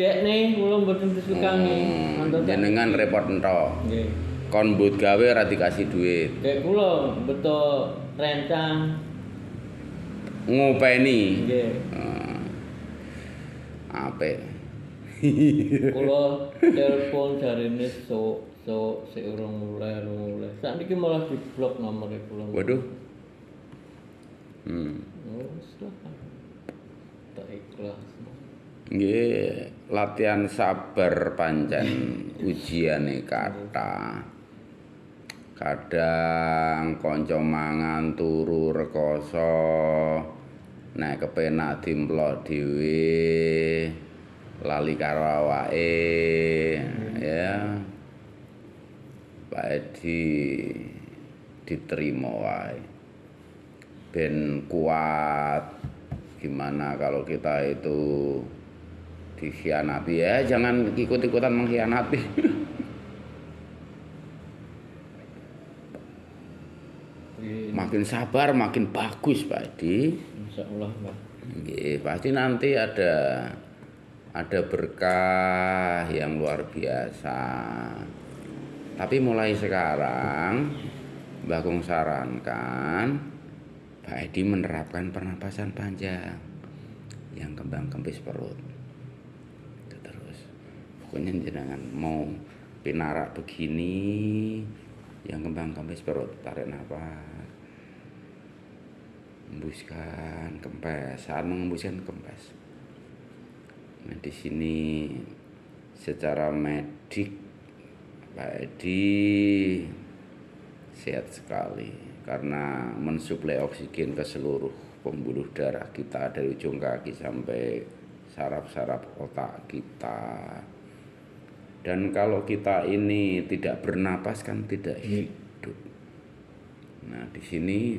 Dekne kula mboten disukangi. Jenengan repot entok. Nggih. Kon mbut gawe ora dikasih duit. Dek kula beto rencang Ngopeni. nggih. Apik. Kula telepon jarine sik urung mulai. Sakniki malah diblok nomere kula. Waduh. Wis lah. Tak ikhlas. Nggih, latihan sabar pancen ujiane kata. Kadang kanca mangan turu rekoso. Nek kepenak dimplok dhewe lali karo awake ya. Pak Edi diterima wae. Ben kuat. Gimana kalau kita itu dikhianati ya, jangan ikut-ikutan mengkhianati. Makin sabar makin bagus Pak Edi. Insyaallah, Mbak. Nggih, pasti nanti ada berkah yang luar biasa. Tapi mulai sekarang Mbak Kung sarankan Pak Edi menerapkan pernapasan panjang yang kembang kempis perut. Itu terus. Pokoknya jangan mau pinarak begini yang kembang kempis perut, tarik nafas. Hembuskan, kempes. Saat mengembuskan kempes. Nah, di sini secara medik Pak Edi sehat sekali karena mensuplai oksigen ke seluruh pembuluh darah kita dari ujung kaki sampai saraf-saraf otak kita. Dan kalau kita ini tidak bernapas kan tidak hidup. Nah, di sini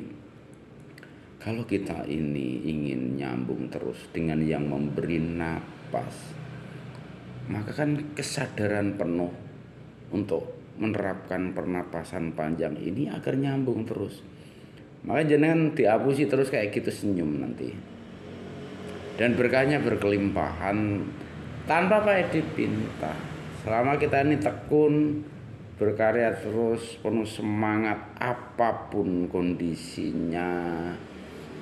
kalau kita ini ingin nyambung terus dengan yang memberi napas, maka kan kesadaran penuh untuk menerapkan pernapasan panjang ini agar nyambung terus. Makanya jangan dihapusi terus kayak gitu senyum nanti. Dan berkahnya berkelimpahan tanpa Pak Edi pinta. Selama kita ini tekun, berkarya terus, penuh semangat apapun kondisinya,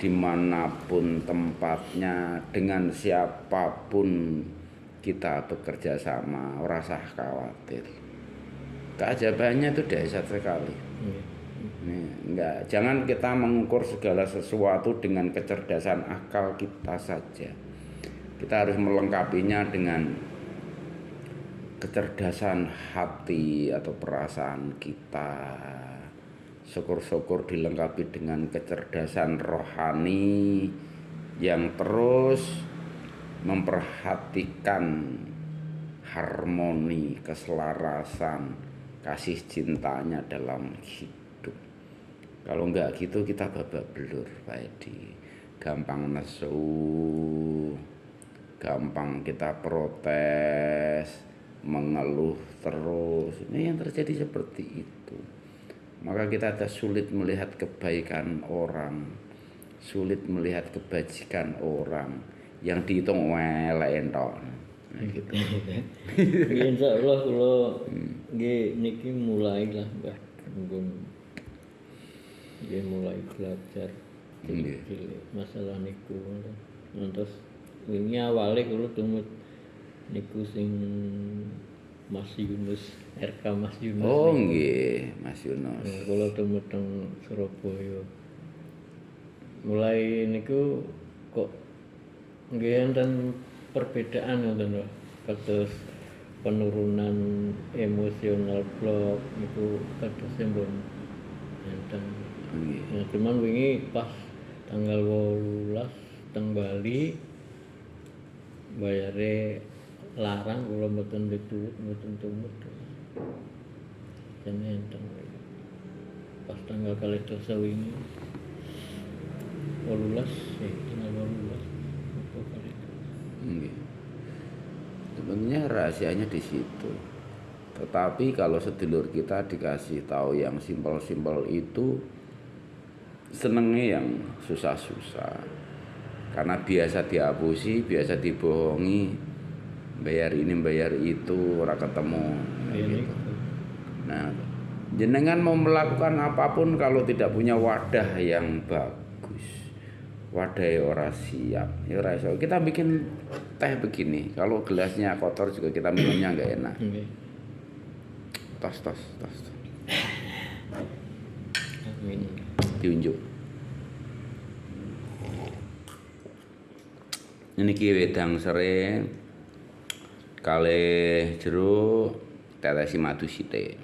dimanapun tempatnya, dengan siapapun kita bekerja sama, ora usah khawatir. Keajabannya itu dahsyat sekali. Enggak, jangan kita mengukur segala sesuatu dengan kecerdasan akal kita saja. Kita harus melengkapinya dengan kecerdasan hati atau perasaan kita. Syukur-syukur dilengkapi dengan kecerdasan rohani yang terus memperhatikan harmoni, keselarasan, kasih cintanya dalam hidup. Kalau enggak gitu kita babak belur Pak Edi. Gampang nesu, gampang kita protes, mengeluh terus. Ini yang terjadi seperti itu. Maka kita ada sulit melihat kebaikan orang, sulit melihat kebajikan orang, yang dihitung elek entok. Nah, gitu. Insyaallah kula nggih niki mulai lah Mbah nggih mulai belajar cilik-cilik masalah niku. Terus wingi awale kula tumut niku sing Mas Yunus, RK Mas Yunus. Oh nggih, Mas Yunus. Kula tumut teng Surabaya. Mulai niku kok nggih enten perbedaan ngoten lho. Kados penurunan emosional blok niku kados mbon enten. Nah, cuman wingi pas tanggal 18 teng Bali bayare larang kula mboten duit mboten tumut. Jan enten. Pas tanggal 12 wingi 18 tanggal 18 Sebenarnya rahasianya di situ. Tetapi kalau sedulur kita dikasih tahu yang simpel-simpel itu, senengnya yang susah-susah. Karena biasa dihapusi, biasa dibohongi, bayar ini bayar itu ora ketemu. Ya Gitu. niku. Nah, jenengan mau melakukan apapun kalau tidak punya wadah yang bagus, wadah ora siap, ya ora iso. Kita bikin teh begini, kalau gelasnya kotor juga kita minumnya nggak enak. Nggih. Tos. Amin. Diunjuk. Ini wedang serai kalih jeruk tetesi madu sithik.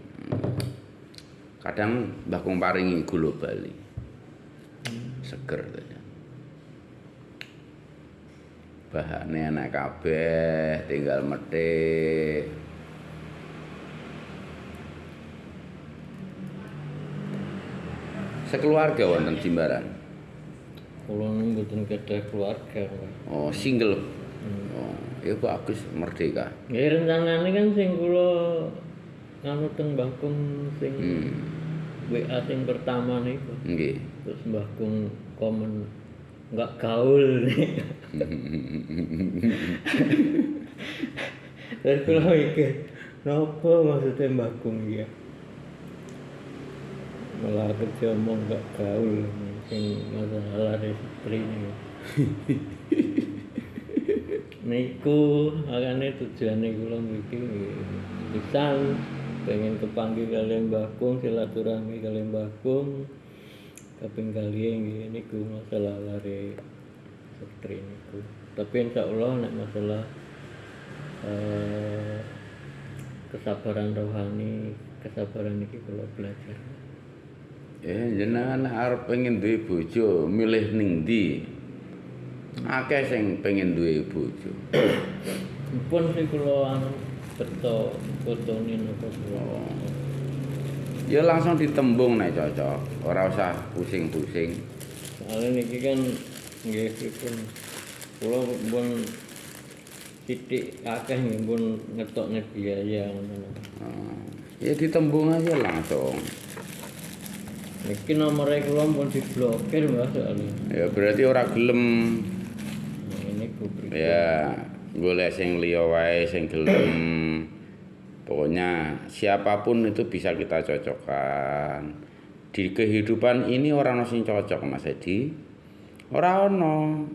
Kadang Mbah Kung paringi gula bali. Seger to. Bahane enak kabeh, tinggal metik. Sekeluarga wonten Jimbaran. Kula nu mboten kedah keluarga. Pak. Oh, single. Oh, ya bagus merdeka. Nggih rencanane kan sing kula nganu teng Mbah Kung sing WA sing pertama niku. Nggih. Terus Mbah Kung komen enggak gaul nih. Terus kula mikir, napa maksudnya Mbah Kung ya? Malah kerja omong enggak gaul sing masalah istri niku. Niku makane tujuane kula mriki pisan pengen kepanggih kalian Mbah Kung, silaturahmi kalian Mbah Kung. Kaping kali nggih niku masalah lare istri niku. Tapi insyaallah nek masalah kesabaran rohani, kesabaran iki kula belajar. Jenengan arep pengen duwe bojo, milih ning ndi? Akeh sing pengen duwe bojo. Pun sing kula anu beto fotone napa kula. Ya langsung ditembung nek cocok, ora usah pusing-pusing. Soale niki kan nggih pripun kula pun sithik akeh nggih pun ngetokne biaya ngono. Ya ditembung aja langsung. Niki nomere kula pun diblokir Mbah soalnya. Ya berarti ora gelem. Ini ku Ya golek sing liya wae sing gelem. Pokoknya siapapun itu bisa kita cocokkan. Di kehidupan ini orang sing cocok Mas Edi. Ora ono.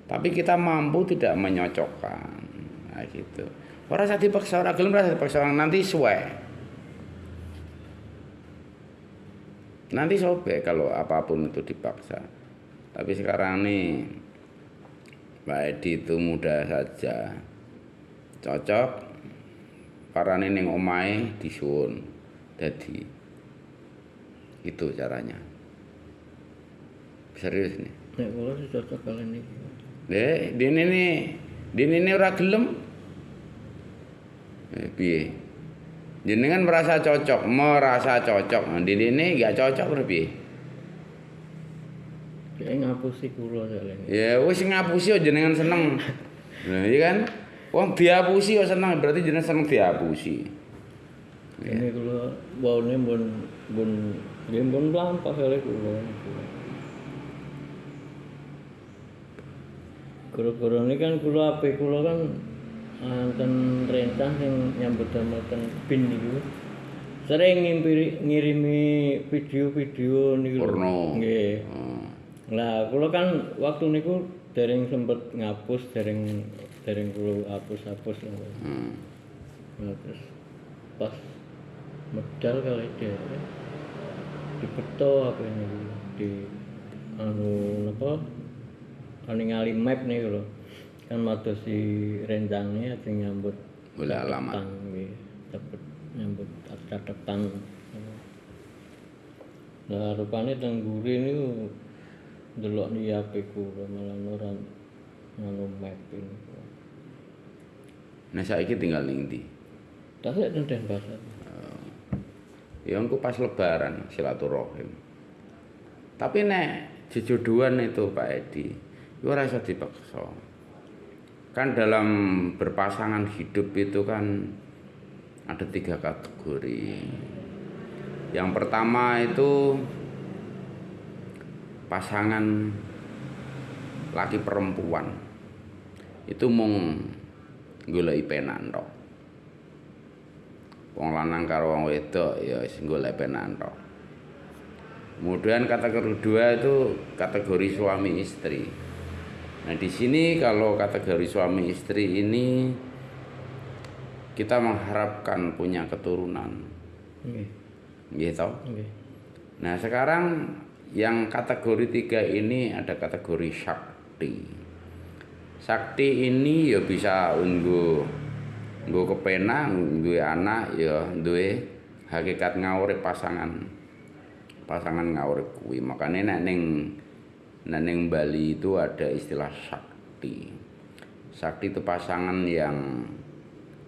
Tapi kita mampu tidak menyocokkan. Nah gitu. Ora usah dipaksa, ora gelem ora dipaksa nanti suwe. Nanti sobek kalau apapun itu dipaksa. Tapi sekarang nih Mbak Edi itu mudah saja. Cocok. Parane ning omahe disuwun. Dadi itu caranya. Serius nih. nek kula sih cocok kalian niki. Dene ora gelem. Piye? Jenengan merasa cocok. Nah, dene enggak cocok piye? Kayak ngapusi kula soalnya. Ya wis ngapusi yo jenengan seneng. Nah, iya kan? Wong diapusi yo seneng, berarti jenengan seneng diapusi. Ini kula waune pun lampah kali kula. Gara-gara ini kan kula HP kula kan wonten rencang sing nyambut damel ten BIN niku. Sering ngirimi video-video niku. Porno. Nggih. Lah kula kan waktu niku dereng sempet ngapus, dereng kula hapus-hapus lah. Nah, terus pas medal kali dia dibeto apa ini di anu apa ningali map nih lho kan madosi rencangnya sing nyambut Boleh alamat. nggih dapat nyambut catatan. Nah rupane teng guri niku delok ni HP ku malah ora ngono map ini. Nah saiki tinggal ning ndi? Tasik teng Denpasar. Ya engko pas lebaran silaturahim. Tapi nek jejodohan itu Pak Edi, itu ora iso dipaksa. Kan dalam berpasangan hidup itu kan ada 3 kategori. Yang pertama itu pasangan laki perempuan. Itu mung goleki penak tok. Wong lanang karo wong wedok ya wis golek penak tok. Kemudian kategori kedua itu kategori suami istri. Nah, di sini kalau kategori suami istri ini kita mengharapkan punya keturunan. Gitu. Nah, sekarang yang kategori 3 ini ada kategori sakti. Sakti ini ya bisa nggo kepenak, duwe anak ya duwe hakikat ngawurip pasangan ngawurip kuwi. Makane nek ning Bali itu ada istilah sakti. Sakti itu pasangan yang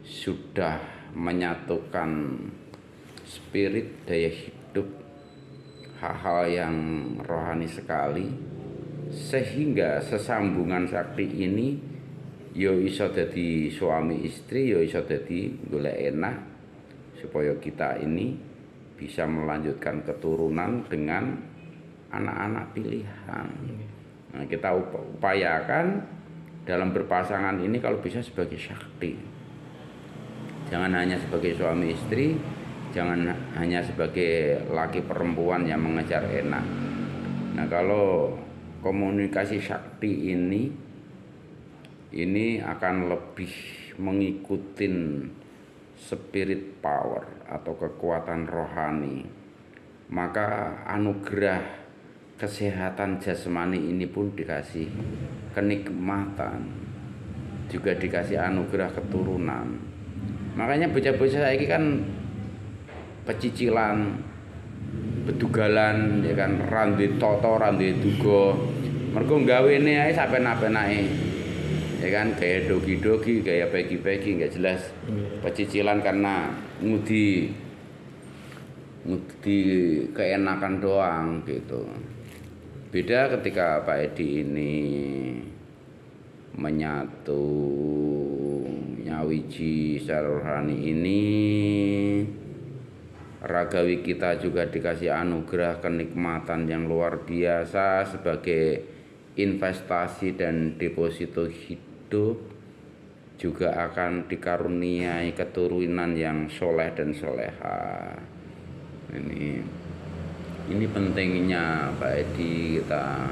sudah menyatukan spirit, daya hidup, hal-hal yang rohani sekali, sehingga sesambungan sakti ini yo iso dadi suami istri, yo iso dadi golek enak supaya kita ini bisa melanjutkan keturunan dengan anak-anak pilihan. Nah, kita upayakan dalam berpasangan ini kalau bisa sebagai sakti. Jangan hanya sebagai suami istri, jangan hanya sebagai laki perempuan yang mengejar enak. Nah, kalau komunikasi sakti ini akan lebih mengikuti spirit power atau kekuatan rohani. Maka anugerah kesehatan jasmani ini pun dikasih kenikmatan, juga dikasih anugerah keturunan. Makanya bocah-bocah saiki kan pecicilan, bedugalan, ya kan, randi toto, randi duga. Mergo gawene ae sapen-apenake. Ya kan, gaya dogi-dogi, gaya pegi-pegi, nggak jelas. Pecicilan karena ngudi keenakan doang gitu. Beda ketika Pak Edi ini menyatu nyawiji secara rohani ini, ragawi kita juga dikasih anugerah kenikmatan yang luar biasa sebagai investasi dan deposito hidup, juga akan dikaruniai keturunan yang soleh dan soleha. Ini pentingnya Pak Edi kita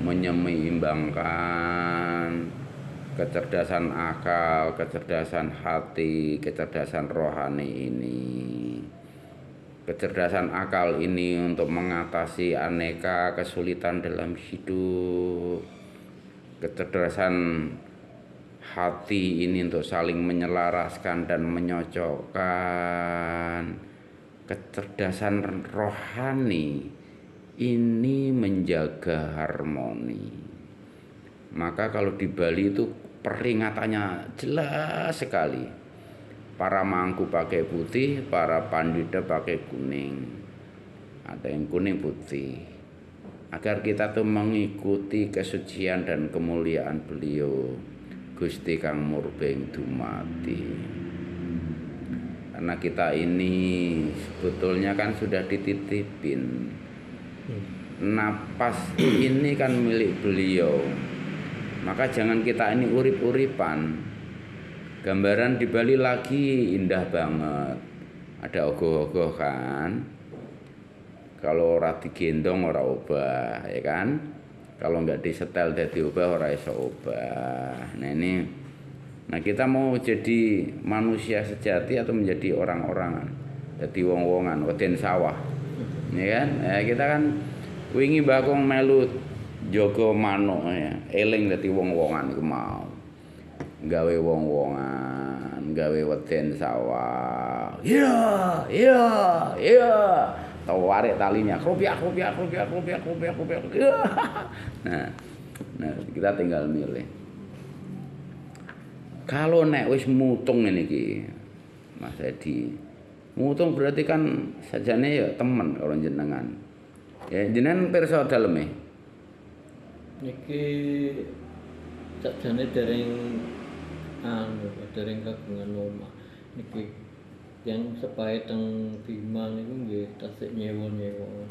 menyeimbangkan kecerdasan akal, kecerdasan hati, kecerdasan rohani ini. Kecerdasan akal ini untuk mengatasi aneka kesulitan dalam hidup. Kecerdasan hati ini untuk saling menyelaraskan dan menyocokkan. Kecerdasan rohani ini menjaga harmoni. Maka kalau di Bali itu peringatannya jelas sekali. Para mangku pakai putih, para pandita pakai kuning. Ada yang kuning putih. Agar kita tuh mengikuti kesucian dan kemuliaan beliau, Gusti Kang Murbeng Dumati. Karena kita ini sebetulnya kan sudah dititipin. Napas ini kan milik beliau. Maka jangan kita ini urip-uripan. Gambaran di Bali lagi indah banget. Ada ogoh-ogoh kan. Kalau ora digendong ora obah, ya kan? Kalau enggak disetel dadi obah ora iso obah. Nah, kita mau jadi manusia sejati atau menjadi orang-orangan, jadi wong-wongan, weden sawah, ya kan? Kita kan wingi bakong melu jogo manuk, ya, eling dadi wong-wongan iku mau, gawe wong-wongan, gawe weden sawah, iya, tawarik talinya, rupiah. Nah, kita tinggal milih. Kalau nek wis mutung ngene iki, Mas Edi. Mutung berarti kan sajane ya temen karo jenengan. Ya jenengan pirsa daleme. Niki sajane dereng kagungan omah. Niki yang sepae teng Bima niku nggih tasik nyewa-nyewa.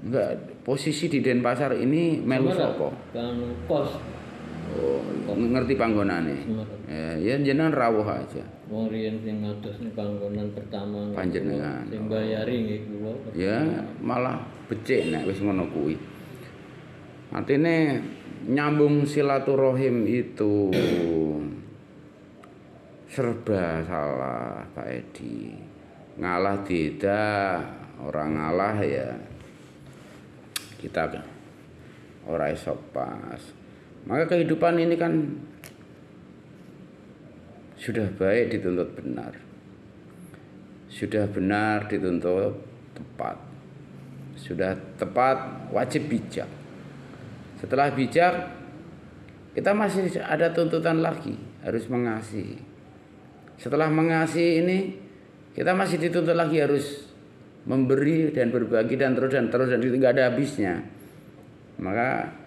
Enggak, posisi di Denpasar ini melu sapa? Kan pos. Oh, ngerti panggonane. Semeru. Ya jenengan rawuh aja. Wong riyen sing ngadosne panggonan pertama Panjenengan. sing bayari nggih kula. Ya malah becik nek wis ngono kuwi. Artine nyambung silaturahim itu serba salah Pak Edi. Ngalah tidak, orang ngalah ya kita ora iso pas. Maka kehidupan ini kan sudah baik dituntut benar. Sudah benar dituntut tepat. Sudah tepat wajib bijak. Setelah bijak kita masih ada tuntutan lagi, harus mengasihi. Setelah mengasihi ini kita masih dituntut lagi harus memberi dan berbagi dan terus dan itu nggak ada habisnya. Maka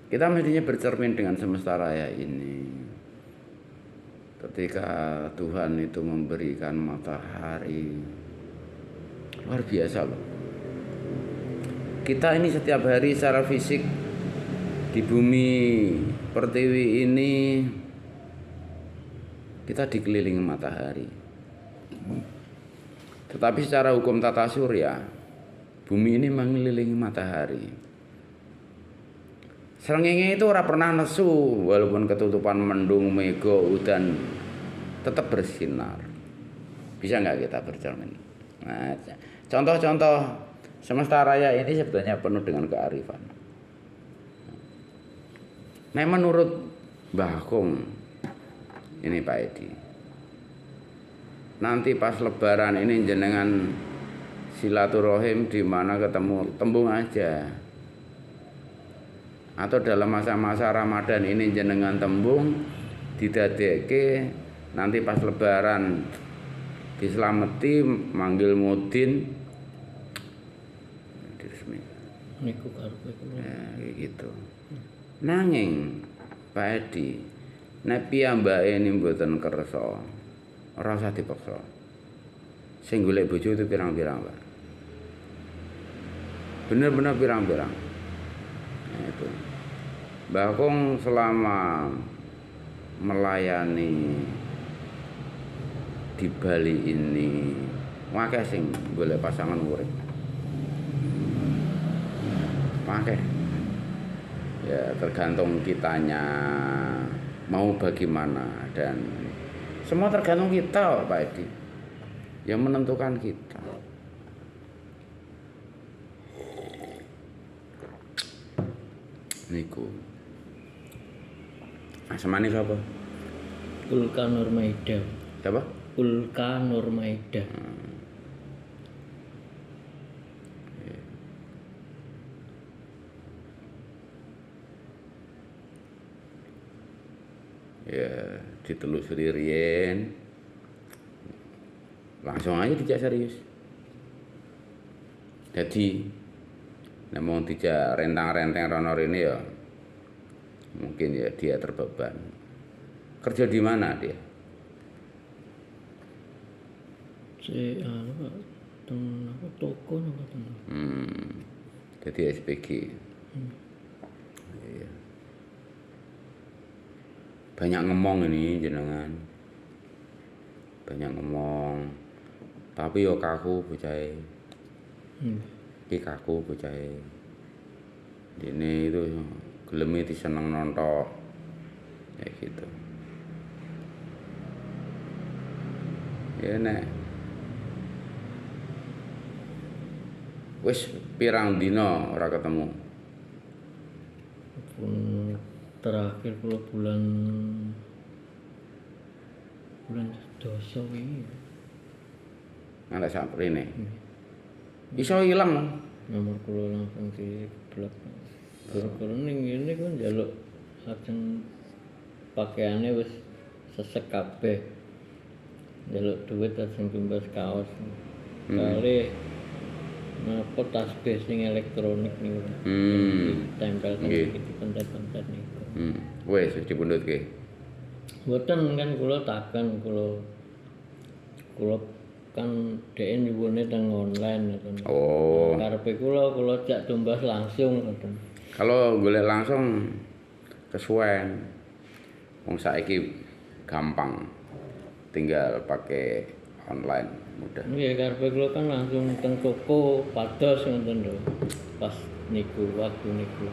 kita mestinya bercermin dengan semesta raya ini. Ketika Tuhan itu memberikan matahari, luar biasa loh. Kita ini setiap hari secara fisik di bumi pertiwi ini kita dikelilingi matahari. Tetapi secara hukum tata surya, bumi ini mengelilingi matahari. Srengenge itu ora pernah nesu walaupun ketutupan mendung, mega, udan tetap bersinar. Bisa nggak kita bercermin? Nah, contoh-contoh semesta raya ini sebetulnya penuh dengan kearifan. Nah, menurut Mbah Kung ini Pak Edi, nanti pas Lebaran ini jenengan silaturahim di mana ketemu tembung aja. Atau dalam masa-masa Ramadan ini jenengan tembung didadeke nanti pas Lebaran dislameti manggil mudin diresmi. Niku karepe kula. Ya, kayak gitu. Nanging Pak Edi, nek piyambake ini mboten kersa, ora usah dipaksa. Sing golek bojo itu pirang-pirang, Pak. Bener-bener pirang-pirang. Nah, itu. Mbah Kung selama melayani di Bali ini akeh sing golek pasangan urip. Akeh. Ya tergantung kitanya mau bagaimana dan semua tergantung kita Pak Edi. Yang menentukan kita. Niku. Asemane sapa? Ulka Nurmaida. Siapa? Ulka Nurmaida. Ya, ditelusuri riyen. Langsung aja dijak serius. Jadi namun dijak rentang-renteng rono rene ya mungkin ya dia terbeban. Kerja di mana dia? Apa teng apa toko apa teng. Jadi SPG. Iya. Banyak ngomong ini jenengan. Banyak ngomong. Tapi yo kaku bocahe. Iki kaku bocahe. Dene itu geleme diseneng nontok. Kayak gitu. Ya nek wis pirang dina ora ketemu. Pun terakhir kula bulan dosa wingi. Ngantek saprene. Iso ilang. Nomor kula langsung di blok. Gara-gara ning ngene ku njaluk ajeng pakaiane wis sesek kabeh. Njaluk duit ajeng tumbas kaos. Kali napa tasbih sing elektronik niku. Tempel kan iki pentet-pentet niku. Wis dipundhutke. Mboten kan kula takon kula kan dhek nyuwune teng online ngoten. Oh. Karepe kula jak tumbas langsung ngoten. Kalau golek langsung kesuwen. Wong saiki gampang, tinggal pakai online mudah. Nggih karepe kula kan langsung teng toko pados ngoten lho. Pas niku waktu niku.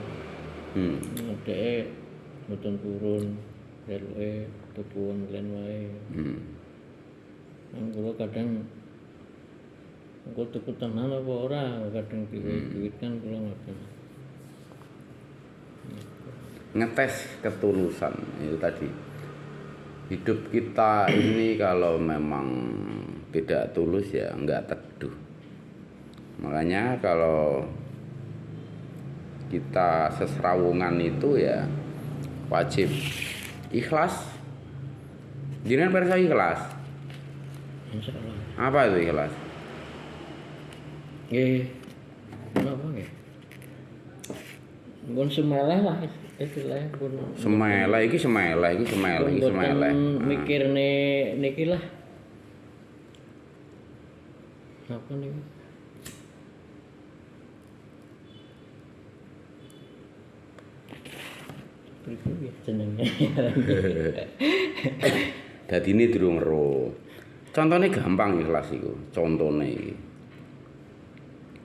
Dhek mboten purun jaluke tuku online wae. Kula kadang engko tuku tenan apa ora, kadang duit kan kula ngoten. Ngetes ketulusan itu tadi. Hidup kita ini kalau memang tidak tulus ya enggak teduh. Makanya kalau kita seserawungan itu ya wajib ikhlas. Jenengan perso ikhlas. Insyaallah. Apa itu ikhlas? Nggih. Napa nggih? Pun semelah lah istilahnya pun. Semelah iki semelah. Mikirne niki lah. Apa nih? Pribadi jenenge. Dadine durung ero. Contone gampang ikhlas iku, contone iki.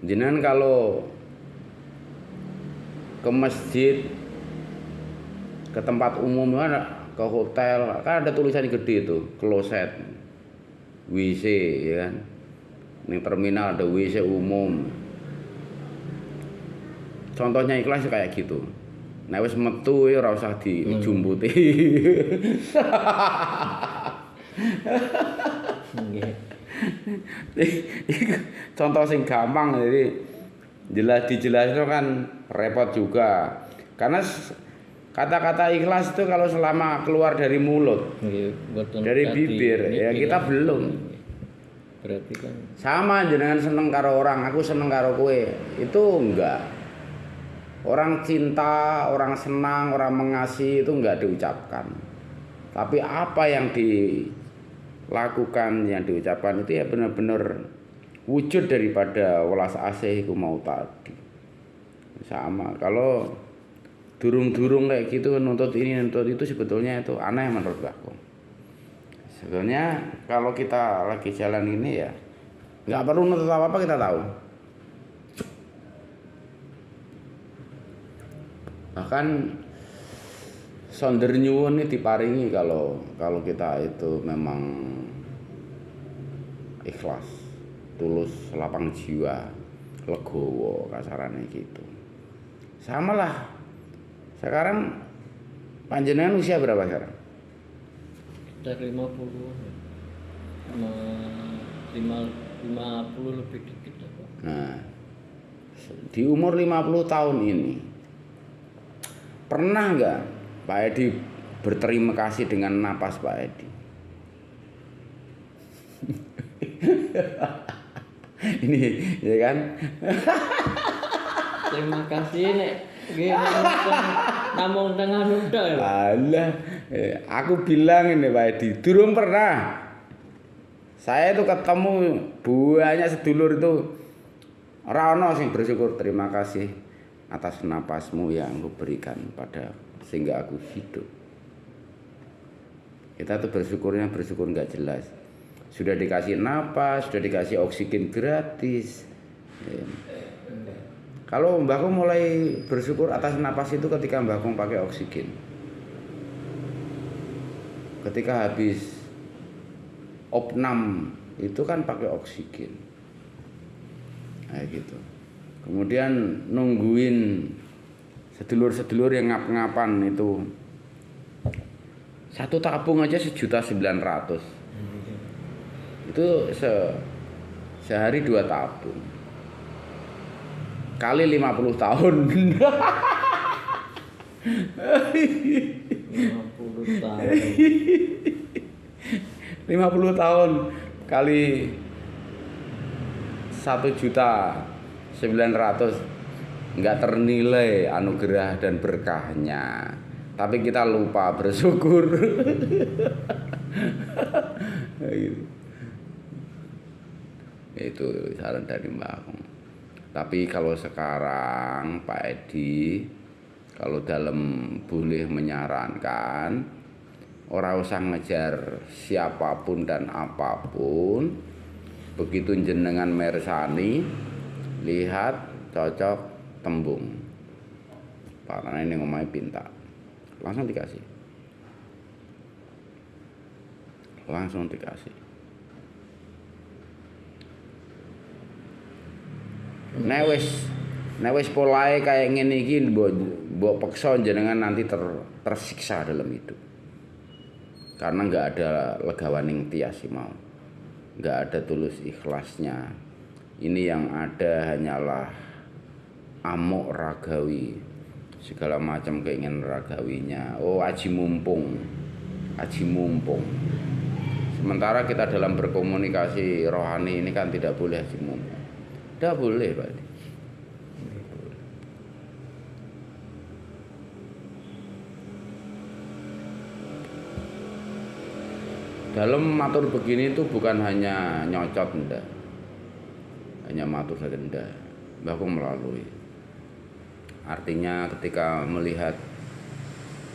Jenengan kalau ke masjid, ke tempat umum ke hotel, kan ada tulisan gede itu, kloset, WC ya kan. Di terminal ada WC umum. Contohnya ikhlas kayak gitu. Nek wis metu ya ora usah dijumputi. Contoh sing gampang jadi dijelasno kan repot juga. Karena kata-kata ikhlas itu kalau selama keluar dari mulut, dari bibir, ya kita belum. Berarti kan sama jenengan seneng karo orang, aku seneng karo kowe. Itu enggak. Orang cinta, orang senang, orang mengasihi itu enggak diucapkan. Tapi apa yang dilakukan, yang diucapkan itu ya benar-benar wujud daripada welas asih iku mau tadi. Sama. Kalau durung-durung kayak gitu nuntut ini nuntut itu sebetulnya itu aneh menurut aku. Sebenarnya kalau kita lagi jalan ini ya nggak perlu nuntut apa-apa, kita tahu. Bahkan sonder nyuwun ini diparingi kalau kita itu memang ikhlas, tulus, lapang jiwa, legowo kasarannya gitu. Sama lah. Sekarang panjenengan usia berapa sekarang? Sekitar 50 lebih dikit apa? Nah, di umur 50 tahun ini pernah nggak Pak Edi berterima kasih dengan napas Pak Edi? Ini ya kan? Terima kasih nek nggih namung tengah nuda ya. Alah, aku bilang ini Pak Edi, durung pernah. Saya itu ketemu banyak sedulur itu ora ono sing bersyukur terima kasih atas napasmu yang aku berikan pada sehingga aku hidup. Kita tuh bersyukur nggak jelas. Sudah dikasih napas, sudah dikasih oksigen gratis. Ya. Kalau mbahku mulai bersyukur atas napas itu ketika mbahku pakai oksigen. Ketika habis opnam itu kan pakai oksigen. Nah gitu. Kemudian nungguin sedulur-sedulur yang ngap-ngapan itu satu tabung aja 1.900.000. Itu sehari 2 tabung. Kali 50 tahun. 50 tahun. 50 tahun kali 1.900.000 nggak ternilai anugerah dan berkahnya, tapi kita lupa bersyukur. Itu saran dari Mbak. Tapi kalau sekarang Pak Edi Kalau dalam boleh menyarankan, ora usah ngejar siapapun dan apapun. Begitu jenengan mersani, lihat cocok tembung. Karena ini ngomongnya pinta, langsung dikasih. Nek wis polahe kayak ngene iki mbok peksa jenengan nanti tersiksa dalam hidup. Karena nggak ada legawaning tias mau. Nggak ada tulus ikhlasnya. Ini yang ada hanyalah amuk ragawi, segala macam keinginan ragawinya. Oh, aji mumpung. Sementara kita dalam berkomunikasi rohani ini kan tidak boleh aji mumpung. Tidak boleh, Pak. Dalam matur begini itu bukan hanya nyocot, ndak. Hanya matur saja, ndak. Mbahku melalui. Artinya ketika melihat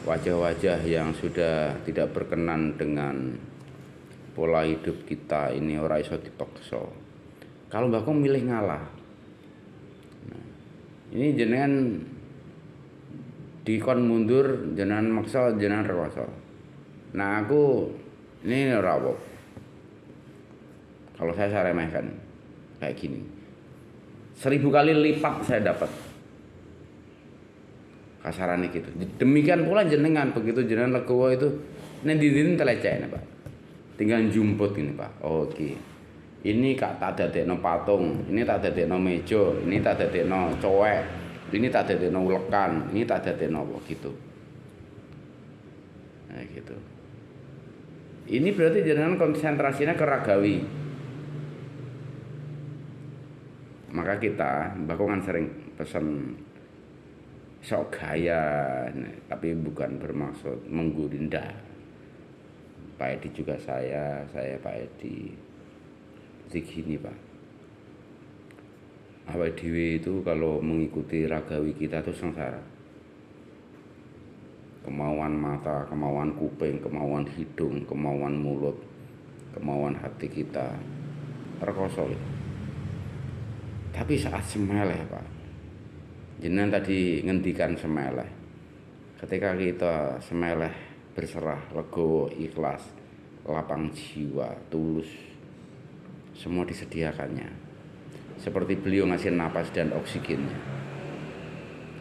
wajah-wajah yang sudah tidak berkenan dengan pola hidup kita ini, ora iso dipaksa. Kalau mbahku milih ngalah. Nah, ini jenengan dikon mundur, jenengan maksa, jenengan rewasa. Nah, aku ini rawok. Kalau saya remehkan kayak gini, 1000 kali lipat saya dapat. Kasarannya gitu. Demikian pula jenengan, begitu jenengan legowo itu nendin telecek Pak. Tinggal jumput ini Pak. Oke. Ini tak dadekno patung, ini tak dadekno meja, ini tak dadekno cowek, ini tak dadekno ulekan, ini tak dadekno apa gitu. Nah gitu. Ini berarti jenengan konsentrasinya ke ragawi. Maka kita, Mbak kan sering pesan sok gaya, tapi bukan bermaksud menggurinda. Pak Edi juga saya Pak Edi. Begini Pak. Awake dhewe itu kalau mengikuti ragawi kita itu sengsara. Kemauan mata, kemauan kuping, kemauan hidung, kemauan mulut, kemauan hati kita terkoso. Tapi saat semeleh Pak, jenengan tadi ngendikan semeleh. Ketika kita semeleh, berserah, legowo, ikhlas, lapang jiwa, tulus, semua disediakannya. Seperti beliau ngasih napas dan oksigennya,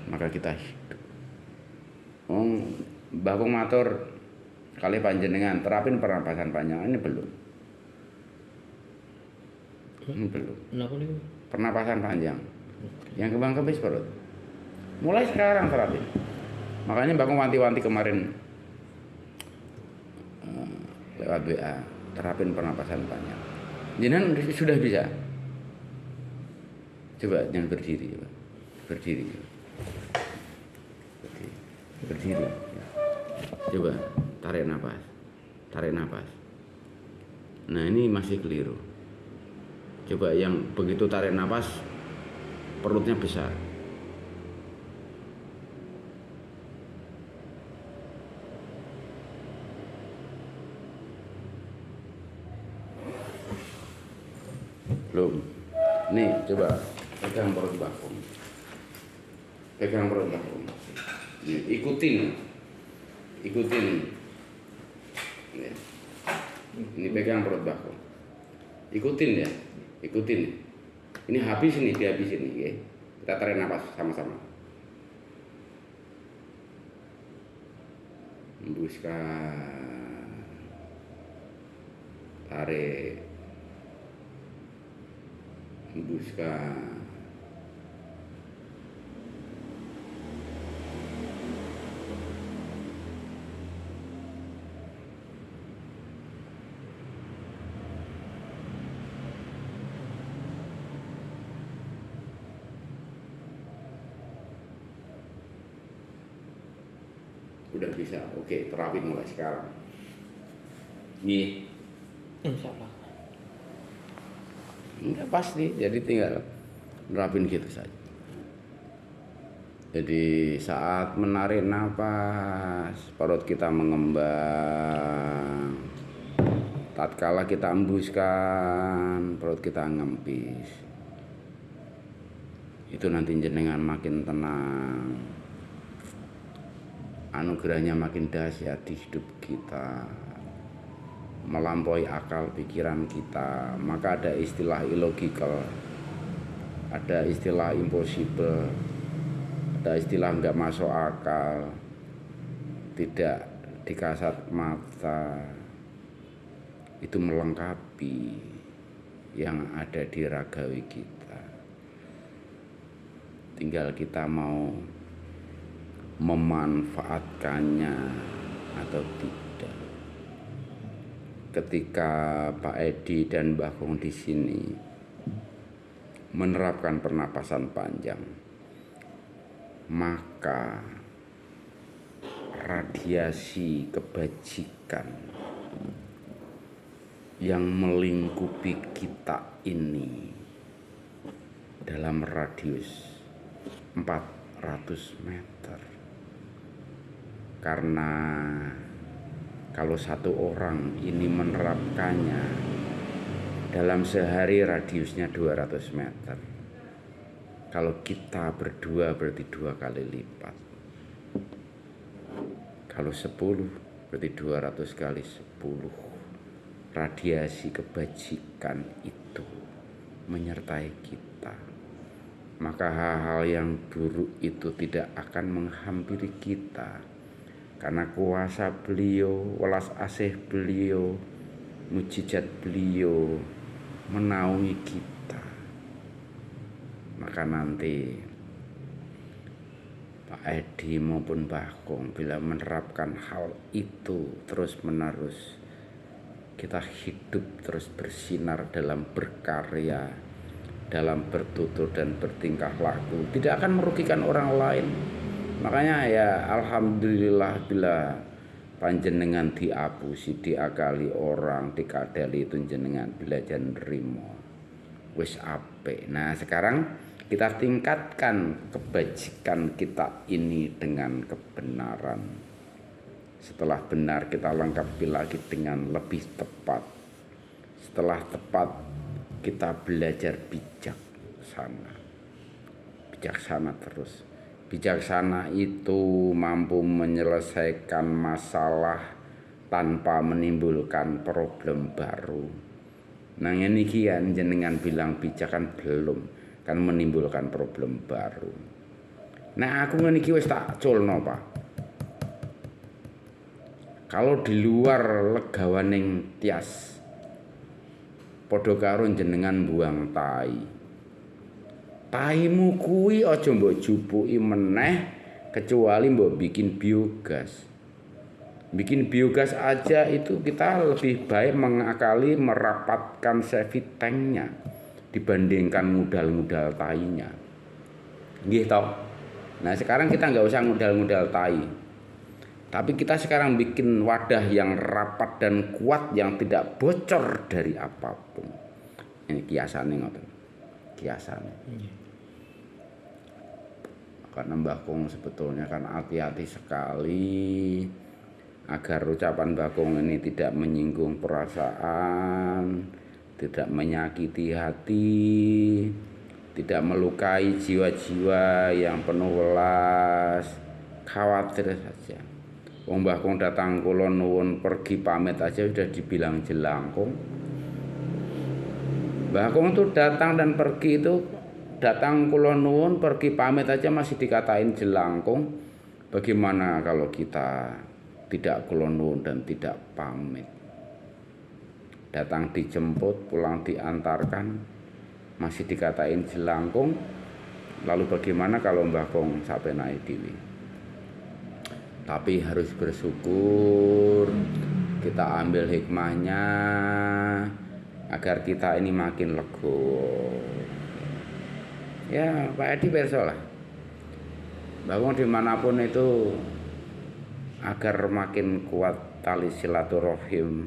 maka kita hidup. Mbah Kung matur kali panjenengan terapin pernapasan panjang ini belum. Belum. Kenapa nih? Pernapasan panjang. Yang kembang kempis perut. Mulai sekarang terapin. Makanya Mbah Kung wanti-wanti kemarin lewat WA, terapin pernapasan panjang. Jenengan sudah bisa. Coba jangan berdiri, Pak. Berdiri. Coba tarik nafas. Nah ini masih keliru. Coba yang begitu tarik nafas perutnya besar. Belum. Nih coba pegang perut bakung. Ikutin. Ini pegang perut bakung. Ikutin. Ini dihabisin ya. Kita tarik nafas sama-sama. Hembuskan. Tarik. Hembuskan. Udah bisa, oke, terapin mulai sekarang. Nih, Insya Allah. enggak pasti, jadi tinggal nerapin gitu saja. Jadi saat menarik nafas, perut kita mengembang. Tatkala kita embuskan, perut kita ngempis. Itu nanti jenengan makin tenang. Anugerahnya makin dahsyat di hidup kita. Melampaui akal pikiran kita. Maka ada istilah illogical, ada istilah impossible, ada istilah nggak masuk akal, tidak dikasat mata. Itu melengkapi yang ada di ragawi kita. Tinggal kita mau memanfaatkannya atau tidak. Ketika Pak Edi dan Mbah Kong di sini menerapkan pernapasan panjang, maka radiasi kebajikan yang melingkupi kita ini dalam radius 400 meter. Karena kalau satu orang ini menerapkannya dalam sehari radiusnya 200 meter. Kalau kita berdua berarti 2 kali lipat. Kalau 10 berarti 200 kali 10. Radiasi kebajikan itu menyertai kita. Maka hal-hal yang buruk itu tidak akan menghampiri kita. Karena kuasa beliau, welas asih beliau, mujizat beliau menaungi kita. Maka nanti Pak Edi maupun Mbah Kong bila menerapkan hal itu terus menerus, kita hidup terus bersinar dalam berkarya, dalam bertutur dan bertingkah laku, tidak akan merugikan orang lain. Makanya ya alhamdulillah bila panjenengan diapusi, diakali orang, dikadali itu jenengan belajar nerimo. Wis apik. Nah, sekarang kita tingkatkan kebajikan kita ini dengan kebenaran. Setelah benar kita lengkapi lagi dengan lebih tepat. Setelah tepat kita belajar bijaksana. Bijaksana terus. Bijaksana itu mampu menyelesaikan masalah tanpa menimbulkan problem baru. Nah ini kian jenengan bilang bijak kan belum, kan menimbulkan problem baru. Nah aku ngene iki wis tak culno, Pak. Kalau di luar legawaning tias, padha karo jenengan buang tai. Taimu kuwi aja mbok jupuki meneh kecuali mbok bikin biogas. Bikin biogas aja itu kita lebih baik mengakali merapatkan septic tanknya dibandingkan ngudal-ngudal tainya. Nggih toh. Nah sekarang kita nggak usah ngudal-ngudal tai. Tapi kita sekarang bikin wadah yang rapat dan kuat yang tidak bocor dari apapun. Ini kiasannya ngoten. Kiasannya. Karena Mbah Kong sebetulnya kan hati-hati sekali agar ucapan Mbah Kong ini tidak menyinggung perasaan, tidak menyakiti hati, tidak melukai jiwa-jiwa yang penuh welas, khawatir saja. Wong Mbah Kong datang kula nuwun pergi pamit aja sudah dibilang jelangkung. Mbah Kong itu datang dan pergi itu datang kula nuwun pergi pamit aja masih dikatain jelangkung. Bagaimana kalau kita tidak kula nuwun dan tidak pamit? Datang dijemput, pulang diantarkan masih dikatain jelangkung. Lalu bagaimana kalau Mbah Kong sampai naik dhewe? Tapi harus bersyukur, kita ambil hikmahnya agar kita ini makin legowo. Ya Pak Edi perso lah, bangun dimanapun itu agar makin kuat tali silaturahim,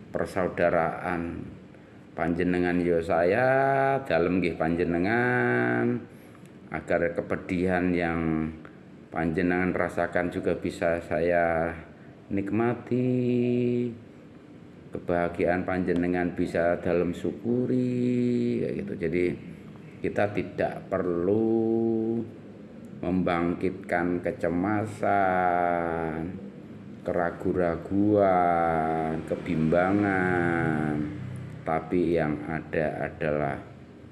persaudaraan. Panjenengan yo saya, dalem nggih panjenengan, agar kepedihan yang panjenengan rasakan juga bisa saya nikmati, kebahagiaan panjenengan bisa dalam syukuri, kayak gitu. Jadi kita tidak perlu membangkitkan kecemasan, keraguan-raguan, kebimbangan, tapi yang ada adalah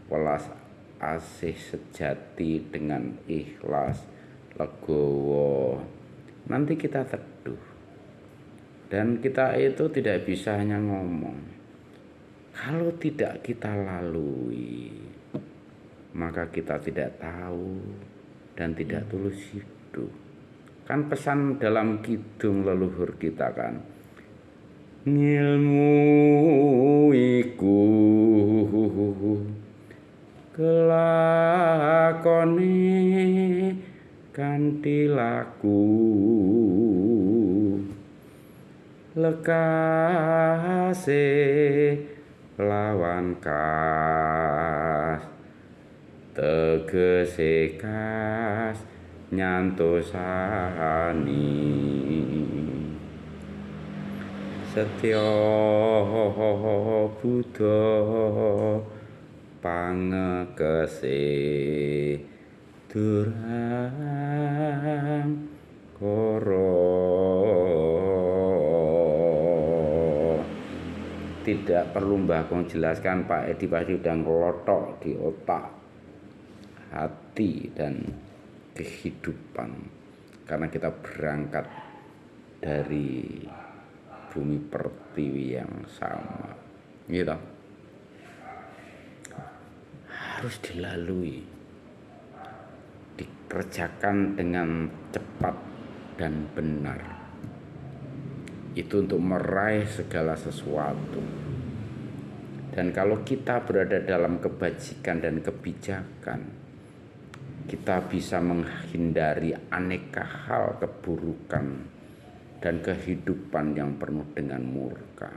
welas asih sejati dengan ikhlas, legowo. Nanti kita teduh, dan kita itu tidak bisa hanya ngomong. Kalau tidak kita lalui, maka kita tidak tahu dan tidak tulus hidup. Kan pesan dalam kidung leluhur kita kan, ngilmu iku kelakone kanthi laku lekase lawan kas tegese kas nyantosani setya Buddha pangekese durang koro. Tidak perlu Mbah Kong jelaskan, Pak Edi pasti udah ngelotok di otak, hati, dan kehidupan, karena kita berangkat dari bumi pertiwi yang sama, gitu. Harus dilalui, dikerjakan dengan cepat dan benar. Itu untuk meraih segala sesuatu. Dan kalau kita berada dalam kebajikan dan kebijakan, kita bisa menghindari aneka hal keburukan dan kehidupan yang penuh dengan murka.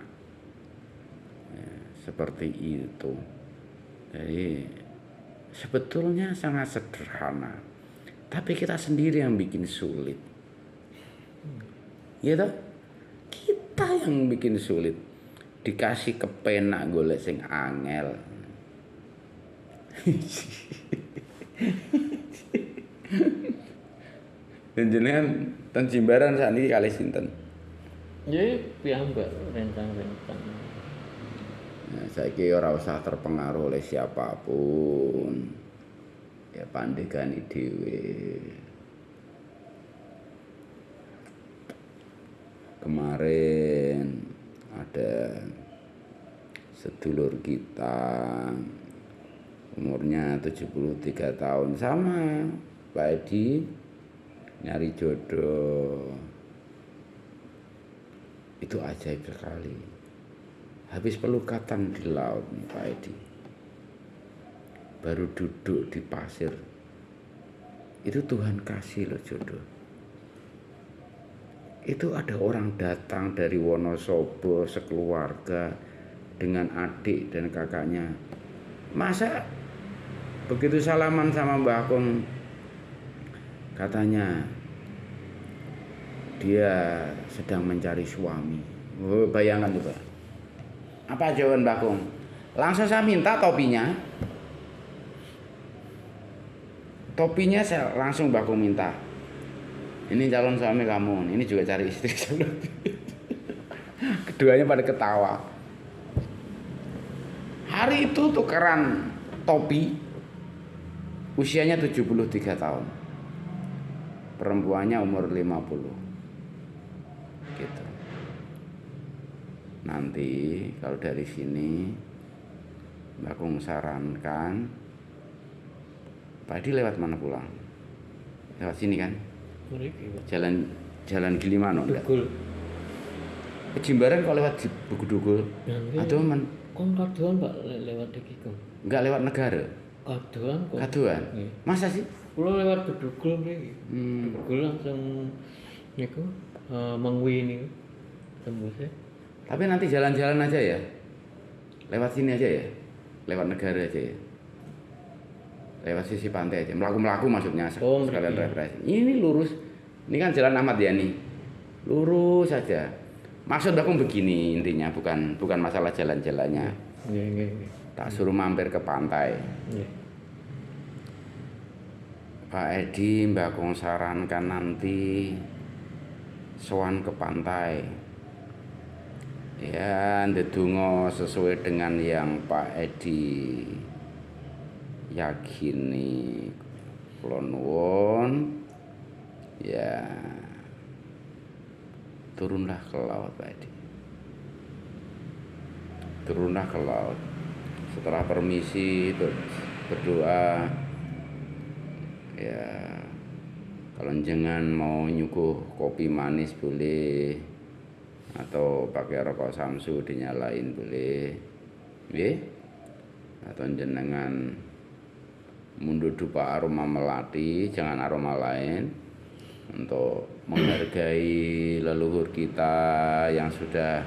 Ya, seperti itu. Jadi sebetulnya sangat sederhana, tapi kita sendiri yang bikin sulit. Ya toh? Kita yang bikin sulit. Dikasih kepenak golek sing angel. Dan jenengan ten Jimbaran sakniki kalih sinten? Ya piyambak rentang-rentang. Nah, saiki ora usah terpengaruh oleh siapapun. Ya pandegani dhewe. Kemarin ada sedulur kita umurnya 73 tahun, sama Pak Edi, nyari jodoh. Itu ajaib sekali. Habis pelukatan di laut nih Pak Edi, baru duduk di pasir, itu Tuhan kasih loh jodoh. Itu ada orang datang dari Wonosobo sekeluarga dengan adik dan kakaknya. Masa begitu salaman sama Mbah Kong, katanya dia sedang mencari suami. Oh, bayangkan coba. Apa jawaban Mbah Kong? Langsung saya minta topinya. Topinya saya langsung Mbah Kong minta. Ini calon suami kamu, ini juga cari istri. Keduanya pada ketawa. Hari itu tukeran topi, usianya 73 tahun. Perempuannya umur 50. Gitu. Nanti kalau dari sini Mbak Kung sarankan, Pak Edi lewat mana pulang? Lewat sini kan? Jalan Gilimano enggak? Dugul. Ke Jimbaran kok lewat Dugul? Atau men? Kon kaduan Pak lewat iki kok. Enggak lewat negara? Kaduan kok. Kaduan? Iya. Masa sih? Kulo lewat Bedugul mriki. Bedugul langsung niku Mengwi niku tembusnya. Tapi nanti jalan-jalan aja ya. Lewat sini aja ya. Lewat negara aja ya. lewat sisi pantai aja, melaku maksudnya Oh, sekalian iya. refreshing. Ini lurus, ini kan jalan Ahmad Yani, lurus saja. Maksud aku begini intinya, bukan masalah jalan-jalannya. Nggih. Tak suruh mampir ke pantai. Nggih. Pak Edi, Mbak Kong sarankan nanti sowan ke pantai. Ya, ndedonga sesuai dengan yang Pak Edi yakini. Kula nuwun. Ya. Turunlah ke laut, Pak Edi. Turunlah ke laut. Setelah permisi berdoa, ya kalau jangan mau nyuguh kopi manis boleh, atau pakai rokok Samsu dinyalain boleh, atau jenengan mundur dupa aroma melati, jangan aroma lain, untuk menghargai leluhur kita yang sudah